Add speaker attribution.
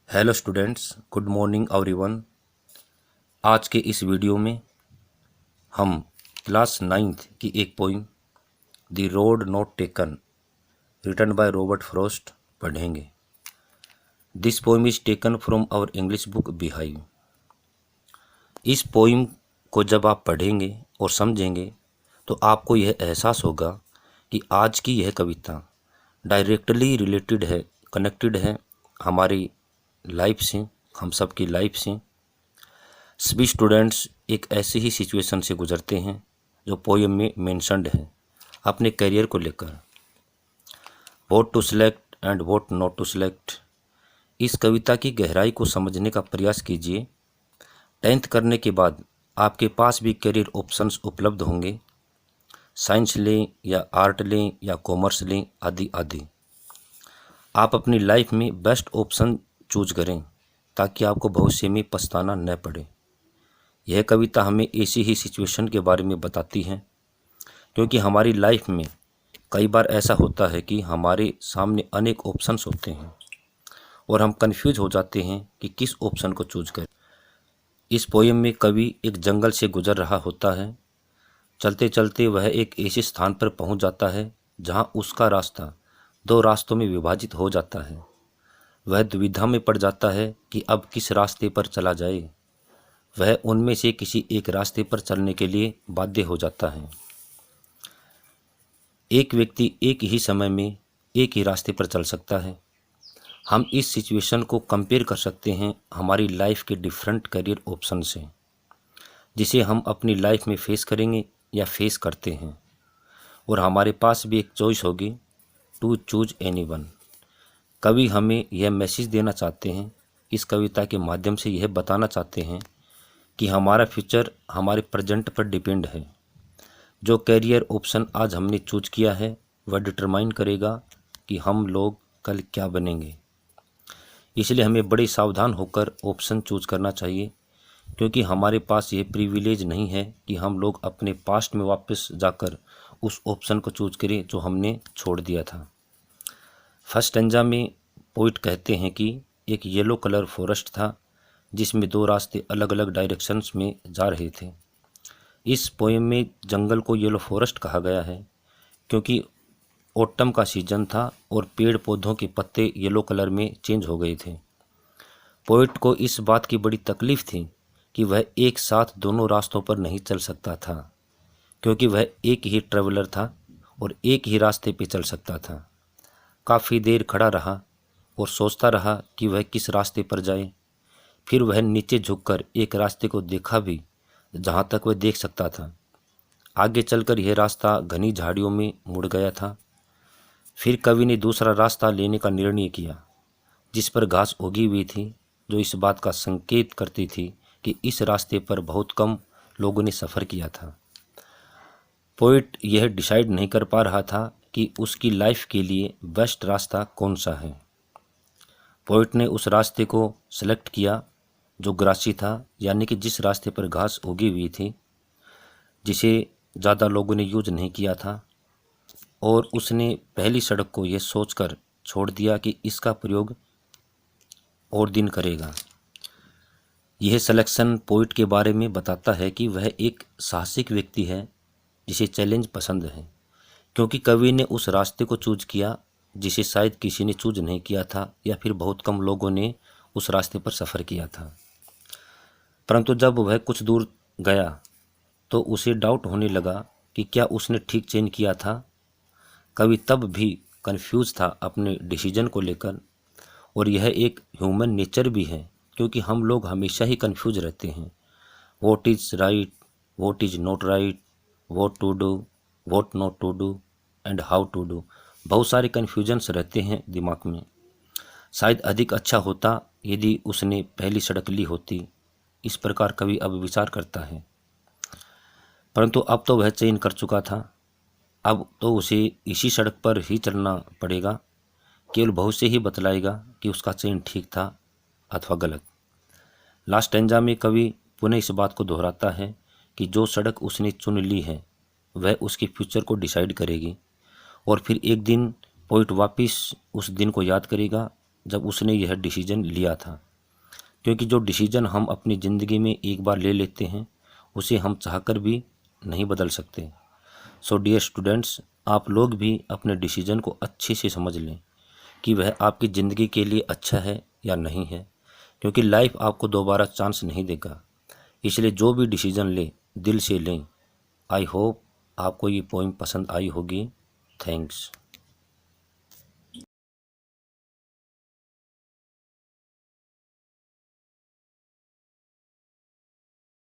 Speaker 1: Hello students, good morning everyone. आज के इस वीडियो में हम क्लास 9th की एक poem the road not taken written by Robert Frost पढ़ेंगे। This poem is taken from our English book Beehive. इस पोइम को जब आप पढ़ेंगे और समझेंगे तो आपको यह एहसास होगा कि आज की यह कविता डायरेक्टली रिलेटेड है, कनेक्टेड है हमारी लाइफ से, हम सब की लाइफ से। सभी स्टूडेंट्स एक ऐसी ही सिचुएशन से गुजरते हैं जो पोएम में मेंशन्ड है अपने करियर को लेकर। What to select and what not to select. इस कविता की गहराई को समझने का प्रयास कीजिए। 10th करने के बाद आपके पास भी करियर ऑप्शंस उपलब्ध होंगे। साइंस लें या आर्ट लें या कॉमर्स लें, आदि आदि। आप अपनी लाइफ में बेस्ट ऑप्शन चूज करें ताकि आपको भविष्य में पछताना न पड़े। यह कविता हमें ऐसी ही सिचुएशन के बारे में बताती है, क्योंकि हमारी लाइफ में कई बार ऐसा होता है कि हमारे सामने अनेक ऑप्शंस होते हैं और हम कंफ्यूज हो जाते हैं कि किस ऑप्शन को चूज करें। इस पोएम में कवि एक जंगल से गुजर रहा होता है। चलते चलते वह एक ऐसे स्थान पर पहुंच जाता है जहां उसका रास्ता दो रास्तों में विभाजित हो जाता है। वह दुविधा में पड़ जाता है कि अब किस रास्ते पर चला जाए। वह उनमें से किसी एक रास्ते पर चलने के लिए बाध्य हो जाता है। एक व्यक्ति एक ही समय में एक ही रास्ते पर चल सकता है। हम इस सिचुएशन को कंपेयर कर सकते हैं हमारी लाइफ के डिफरेंट करियर ऑप्शन से, जिसे हम अपनी लाइफ में फेस करेंगे या फेस करते हैं। और हमारे पास भी एक चॉइस होगी, टू चूज एनीवन। कवि हमें यह मैसेज देना चाहते हैं, इस कविता के माध्यम से यह बताना चाहते हैं कि हमारा फ्यूचर हमारे प्रेजेंट पर डिपेंड है। जो कैरियर ऑप्शन आज हमने चूज किया है वह डिटरमाइन करेगा कि हम लोग कल क्या बनेंगे। इसलिए हमें बड़े सावधान होकर ऑप्शन चूज करना चाहिए, क्योंकि हमारे पास ये प्रिविलेज नहीं है कि हम लोग अपने पास्ट में वापस जाकर उस ऑप्शन को चूज करें जो हमने छोड़ दिया था। फर्स्ट स्टैंजा में पोइट कहते हैं कि एक येलो कलर फॉरेस्ट था जिसमें दो रास्ते अलग अलग डायरेक्शंस में जा रहे थे। इस पोएम में जंगल को येलो फॉरेस्ट कहा गया है क्योंकि ऑटम का सीजन था और पेड़ पौधों के पत्ते येलो कलर में चेंज हो गए थे। पोएट को इस बात की बड़ी तकलीफ थी कि वह एक साथ दोनों रास्तों पर नहीं चल सकता था, क्योंकि वह एक ही ट्रेवलर था और एक ही रास्ते पे चल सकता था। काफ़ी देर खड़ा रहा और सोचता रहा कि वह किस रास्ते पर जाए। फिर वह नीचे झुककर एक रास्ते को देखा भी जहाँ तक वह देख सकता था। आगे चलकर यह रास्ता घनी झाड़ियों में मुड़ गया था। फिर कवि ने दूसरा रास्ता लेने का निर्णय किया जिस पर घास उगी हुई थी, जो इस बात का संकेत करती थी कि इस रास्ते पर बहुत कम लोगों ने सफ़र किया था। पोइट यह डिसाइड नहीं कर पा रहा था कि उसकी लाइफ के लिए बेस्ट रास्ता कौन सा है। पोइट ने उस रास्ते को सेलेक्ट किया जो ग्रासी था, यानी कि जिस रास्ते पर घास उगी हुई थी, जिसे ज़्यादा लोगों ने यूज नहीं किया था। और उसने पहली सड़क को यह सोचकर छोड़ दिया कि इसका प्रयोग और दिन करेगा। यह सिलेक्शन पोइट के बारे में बताता है कि वह एक साहसिक व्यक्ति है जिसे चैलेंज पसंद है, क्योंकि कवि ने उस रास्ते को चूज किया जिसे शायद किसी ने चूज नहीं किया था या फिर बहुत कम लोगों ने उस रास्ते पर सफ़र किया था। परंतु जब वह कुछ दूर गया तो उसे डाउट होने लगा कि क्या उसने ठीक चयन किया था। कवि तब भी कंफ्यूज था अपने डिसीजन को लेकर, और यह एक ह्यूमन नेचर भी है, क्योंकि हम लोग हमेशा ही कंफ्यूज रहते हैं। What is right, what is not right, what to do, what not to do and how to do. बहुत सारे कन्फ्यूजन्स रहते हैं दिमाग में। शायद अधिक अच्छा होता यदि उसने पहली सड़क ली होती, इस प्रकार कवि अब विचार करता है। परंतु अब तो वह चयन कर चुका था, अब तो उसे इसी सड़क पर ही चलना पड़ेगा। केवल भविष्य ही बतलाएगा कि उसका चयन ठीक था अथवा गलत। लास्ट स्टैंजा में कवि पुनः इस बात को दोहराता है कि जो सड़क उसने चुन ली है वह उसके फ्यूचर को डिसाइड करेगी। और फिर एक दिन पोइट वापस उस दिन को याद करेगा जब उसने यह डिसीजन लिया था, क्योंकि जो डिसीजन हम अपनी ज़िंदगी में एक बार ले लेते हैं उसे हम चाहकर भी नहीं बदल सकते। सो डियर स्टूडेंट्स, आप लोग भी अपने डिसीजन को अच्छे से समझ लें कि वह आपकी ज़िंदगी के लिए अच्छा है या नहीं है, क्योंकि लाइफ आपको दोबारा चांस नहीं देगा। इसलिए जो भी डिसीजन लें दिल से लें। आई होप आपको ये पोइम पसंद आई होगी। थैंक्स।